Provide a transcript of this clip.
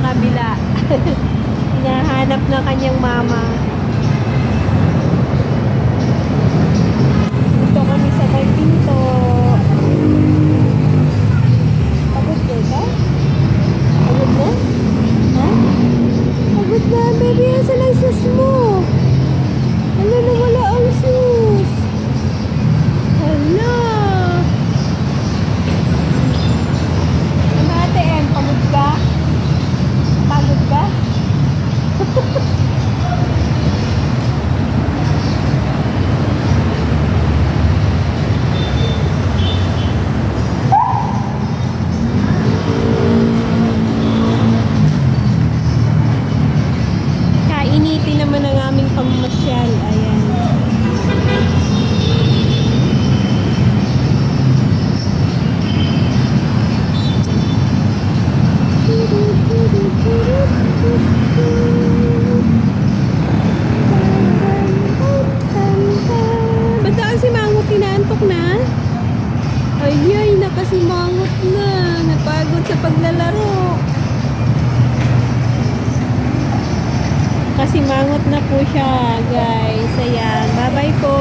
kabila. Hinahanap ng kanyang mama. Dito kami sa may pinto. Pagod ka? Pagod na? Ha? Pagod na, baby. Asa lang shoes mo? Hala, nawala ang shoes. Hala. Ano ate M? Pagod ka? Pagod ka? Kainitin naman ang aming pamamasyal. Ayan. Ba't ang si Mangot tinaantok na? Ay, nakasimangot na. Napagod sa paglalaro. Kasi mangot na po siya, guys. Ayan. Bye-bye po.